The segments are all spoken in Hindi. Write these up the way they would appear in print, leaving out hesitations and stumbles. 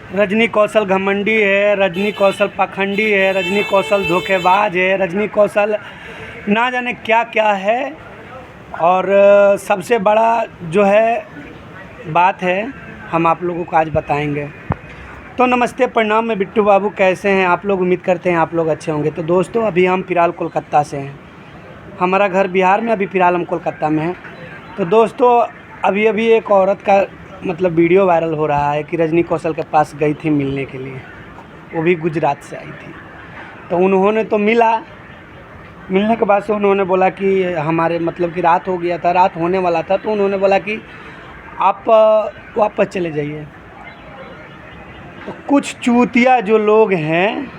रजनी कौशल घमंडी है, रजनी कौशल पाखंडी है, रजनी कौशल धोखेबाज है, रजनी कौशल ना जाने क्या क्या है। और सबसे बड़ा जो है बात है हम आप लोगों को आज बताएंगे। तो नमस्ते, प्रणाम, मैं बिट्टू बाबू। कैसे हैं आप लोग? उम्मीद करते हैं आप लोग अच्छे होंगे। तो दोस्तों, अभी हम फ़िलहाल कोलकाता से हैं। हमारा घर बिहार में, अभी फ़िलहाल हम कोलकाता में हैं। तो दोस्तों, अभी एक औरत का मतलब वीडियो वायरल हो रहा है कि रजनी कौशल के पास गई थी मिलने के लिए, वो भी गुजरात से आई थी। तो उन्होंने तो मिलने के बाद से उन्होंने बोला कि हमारे मतलब कि रात हो गया था, रात होने वाला था, तो उन्होंने बोला कि आप वापस चले जाइए। तो कुछ चूतिया जो लोग हैं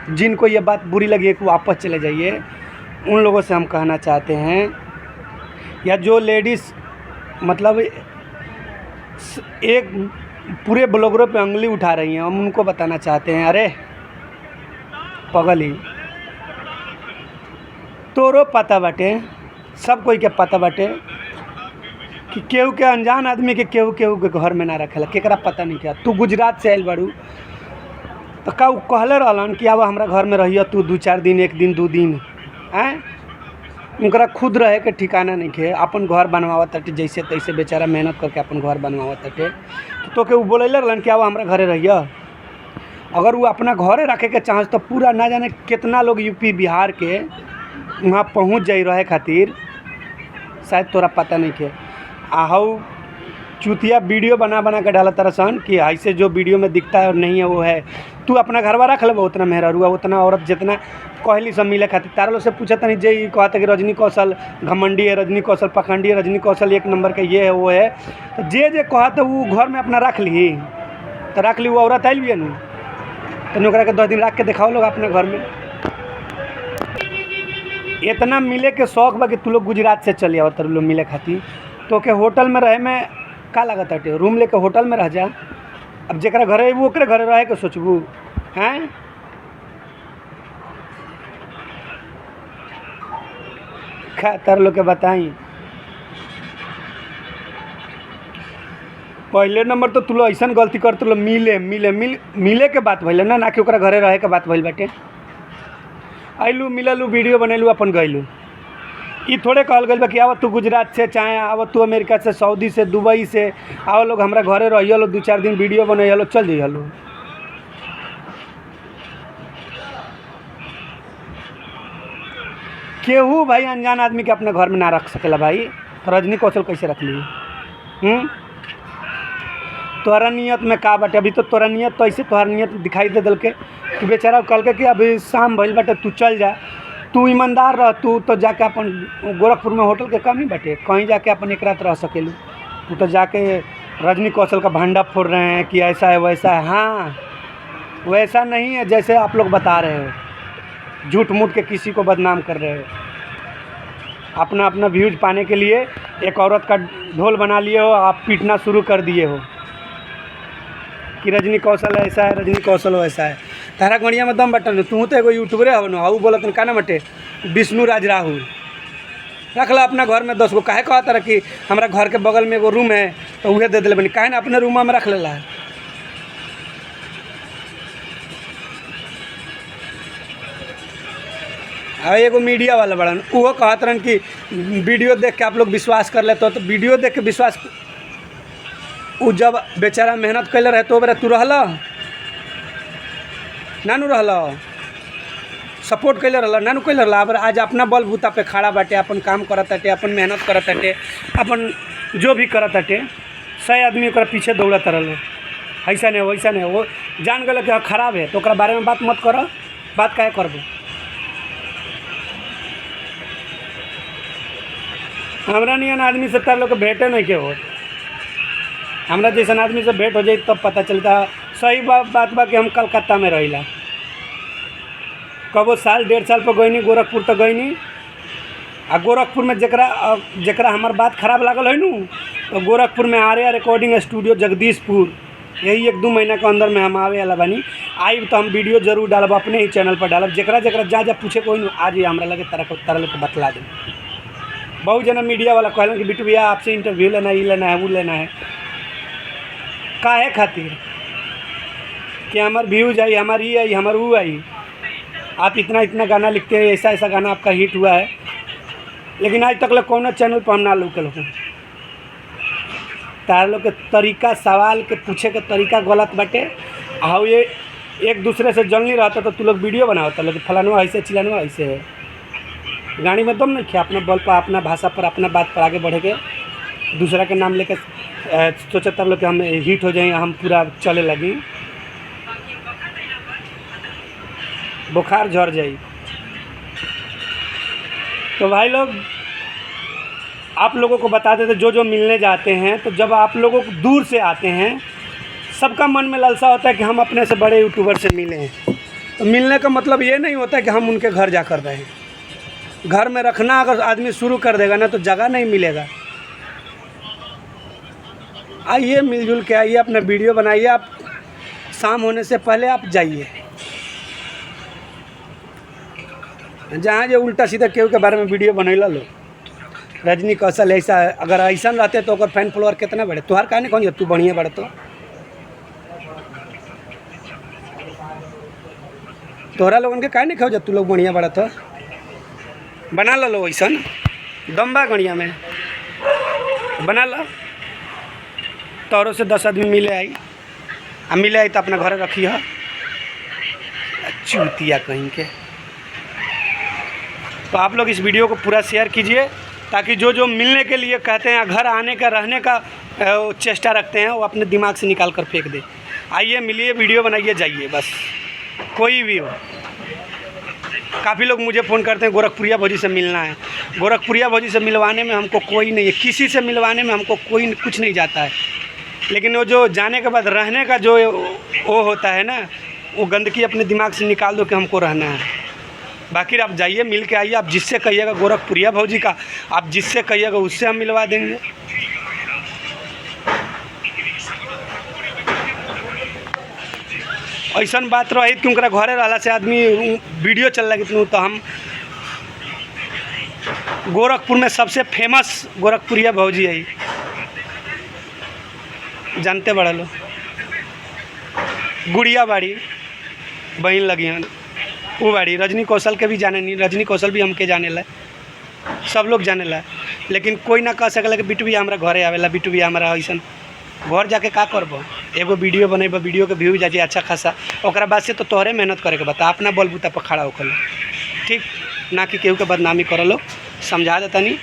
जिनको ये बात बुरी लगी है कि वापस चले जाइए, उन लोगों से हम कहना चाहते हैं, या जो लेडीज़ मतलब एक पूरे ब्लॉगरों पे उंगली उठा रही हैं, हम उनको बताना चाहते हैं, अरे पगली, तोरो पता बाटे, सब कोई के पता बाटे कि केहू के अनजान आदमी के केहू के घर में ना रखेला, केकरा पता नहीं क्या। तू गुजरात से आयल बाड़ू तो का कहले रहलन कि अब हमरा घर में रहिए तू 2-4 दिन, 1 दिन 2 दिन हैं। उनकरा खुद रहे के ठिकाना नहीं खे, अपन घर बनवावत ताटे, जैसे तैसे बेचारा मेहनत करके अपन घर बनवावत ताटे। तो के वो बोलैले रहलन कि अब हमरा घरे रहिए। अगर वो अपना घरे रखे के चाहस तो पूरा ना जाने कितना लोग यूपी बिहार के वहाँ पहुँच जाई रहे खातिर, शायद तोरा पता नहीं खे। आहू चूतिया वीडियो बना के डाला तरसन कि ऐसे जो वीडियो में दिखता है और नहीं है वो है। तू अपना घरवा रख लेबो, उतना मेहरुआ, उतना औरत जितना कहली सब मिले खातिर। तारा लोग से पूछा तनी जे कहता कि रजनी कौशल घमंडी है, रजनी कौशल पाखंडी है, रजनी कौशल 1 नंबर के ये है वो है। तो जे कहता वो घर में अपना रख ली, तो रख ली। वो औरत आयल भी है तो ओकरा के 10 दिन रख के दिखाओ लोग अपने घर में। इतना मिले के शौक बा कि तू लोग गुजरात से चले आओ तर लोग मिले खातिर। तो के होटल में रहे में का लागत है, रूम लेके होटल में रह जा। अब जरा घरे वो ओकरे घरे रहे के सोचबू हैं। तर लोग के बताई, पहले नंबर तो तू लोग ऐसा गलती कर, तू लोग मिले के बात भइल ना कि ओकरा घरे रहे के बात भइल बाटे। आइलू, मिललू, वीडियो बनैलू, अपन गइलू। ये थोड़े कहल गई बा कि आवत तू गुजरात से, चाहे आवत तू अमेरिका से, सऊदी से, दुबई से, आओ लोग हमरा घरे रहिए लो, 2-4 दिन वीडियो बनैया लो, चल जाइए लो। केहू भाई अनजान आदमी के अपने घर में ना रख सकेला भाई। तो रजनी कौशल कैसे रख ली? तोहरा नियत में का बाटे? अभी तो तोहरा नियत तो ऐसे तोहरा नियत दिखाई दे दल के कि बेचारा कल के कि अभी शाम भइल बाटे, तू चल जा। तू ईमानदार रह, तू तो जाके अपन गोरखपुर में होटल के कमी बाटे, कहीं जाके अपन एक रात रह सकेलू। तू तो जाके रजनी कौशल का भंडा फोड़ रहे हैं कि ऐसा है वैसा है। हाँ, वैसा नहीं है जैसे आप लोग बता रहे हो, झूठ मूठ के किसी को बदनाम कर रहे हो। अपना व्यूज पाने के लिए एक औरत का ढोल बना लिए हो, आप पीटना शुरू कर दिए हो कि रजनी कौशल ऐसा है, रजनी कौशल वैसा है। तारा गणिया में दम बटन, तू तो एगो यूट्यूबरे हो ना, हाउ बोलत का ना बटे विष्णु राज राहुल। रख ला अपना घर में 10 गो। काहे कहता रहा कि हमारा घर के बगल में एगो रूम है तो उहे दे दिले बनी, काहे ना अपने रूम में रख लेला है। और एगो मीडिया वाला बड़न, वो कहत रहन कि वीडियो देख के आप लोग विश्वास कर लेते हो। तो वीडियो देख के विश्वास, वो जब बेचारा मेहनत कैले रहे तो बेरा तू रहला नानू, रहला सपोर्ट कैले रहला नानू, कैले रहला। अब आज अपना बल बूता पे खड़ा बाटे, अपन काम करत ताटे, अपन मेहनत करत ताटे, अपन जो भी करत ताटे। 100 आदमी ओकरा पीछे दौड़त रहलो, ऐसा नहीं वैसा नहीं। वो जान गए कि खराब है तो ओकरा बारे में बात मत करो। बात काहे करबो? हमरा नियन आदमी से तार लोग के भेंटे नहीं के हो। हमरा जैसन आदमी से भेंट हो जाए तब पता चलता। सही बात बा कि हम कलकत्ता में रहिला, कबो साल 1.5 साल पर गईनी गोरखपुर, तो गईनी। आ गोरखपुर में जकरा हमार बात खराब लागल है नू, तो गोरखपुर में आर्या रिकॉर्डिंग स्टूडियो जगदीशपुर, यही 1-2 महीना के अंदर में हम आवे वाला बानी। आई तो हम वीडियो जरूर डालब, अपने ही चैनल पर डालब। जकरा जा पूछे कोई नहीं, आज ही हमरा लगे तरह लोग बतला दे। बहुत जना मीडिया वाला कहलन कि बिट्टू भैया आपसे इंटरव्यू लेना है, ये लेना है, वो लेना है। काहे खातिर? कि हमार व्यूज आई, हमारी ये आई, हमार वो आई। आप इतना इतना गाना लिखते हैं, ऐसा ऐसा गाना आपका हिट हुआ है, लेकिन आज तक लोग कौन चैनल पर हम ना लोग के लोग तार लोग के तरीका, सवाल के पूछे के तरीका गलत बाटे। हाँ, ये एक दूसरे से जल नहीं रहता तो तू लोग वीडियो बनावता लोग फलानवा ऐसे चिलानवा ऐसे है। गाड़ी में दम नहीं किया, अपना बल पर, अपना भाषा पर, अपना बात पर आगे बढ़े के, दूसरा के नाम लेके सोचता लोग कि हम हिट हो जाएंगे, हम पूरा चले लगी, बुखार झड़ जाए। तो भाई लोग, आप लोगों को बता देते, जो जो मिलने जाते हैं तो जब आप लोगों को दूर से आते हैं, सबका मन में लालसा होता है कि हम अपने से बड़े यूट्यूबर से मिलें। तो मिलने का मतलब ये नहीं होता कि हम उनके घर जाकर रहें। घर में रखना अगर आदमी शुरू कर देगा ना तो जगह नहीं मिलेगा। आइए, मिलजुल के आइए, अपना वीडियो बनाइए। आप शाम होने से पहले आप जाइए। जहाँ जो उल्टा सीधा केहू के बारे में वीडियो बनैला लो, रजनी कौशल ऐसा, अगर ऐसा रहते तो ओकर फैन फॉलोअर कितना बढ़े। तुहार काहे नहीं कौन तू बढ़िया बढ़, तो तोहरा लोगन के काहे नहीं खाओ जब तू लोग बढ़िया बढ़, तो बना लो ऐसा दम बा गणिया में, बना लो। तोहरों से 10 आदमी मिले आई, आ मिले आई तो अपना घर रखी है चूतिया कहीं के। तो आप लोग इस वीडियो को पूरा शेयर कीजिए, ताकि जो जो मिलने के लिए कहते हैं, घर आने का, रहने का चेष्टा रखते हैं, वो अपने दिमाग से निकाल कर फेंक दे। आइए, मिलिए, वीडियो बनाइए, जाइए, बस। कोई भी हो। काफ़ी लोग मुझे फ़ोन करते हैं, गोरखपुरिया भौजी से मिलना है। गोरखपुरिया भौजी से मिलवाने में हमको कोई नहीं है, किसी से मिलवाने में हमको कोई कुछ नहीं जाता है। लेकिन वो जो जाने के बाद रहने का जो वो होता है ना, वो गंदगी अपने दिमाग से निकाल दो कि हमको रहना है। बाकी आप जाइए, मिल के आइए। आप जिससे कहिएगा गोरखपुरिया भौजी का, आप जिससे कहिएगा उससे हम मिलवा देंगे। ऐसा बात रही कि उनका घरे रहला से आदमी वीडियो चल लगी तो हम गोरखपुर में सबसे फेमस गोरखपुरिया भौजी है, जानते बड़ा लो। गुड़िया बाड़ी बहन लगी हैं, वो बाड़ी। रजनी कौशल के भी जाने नहीं, रजनी कौशल भी हमके जाने ला, सब लोग जाने ला। लेकिन कोई ना कह सकला कि बिटू भी हमारा घरे आवेला, बिटू भी हमारा ऐसा घर जाके का करबो। एगो वीडियो बनेबो, वीडियो के व्यू जाए अच्छा खासा, ओकरा बाद से तो तोहरे मेहनत करे के बता, अपना बलबूता पर खड़ा होकर, ठीक ना कि केहू के बदनामी कर लो। समझा देता नहीं।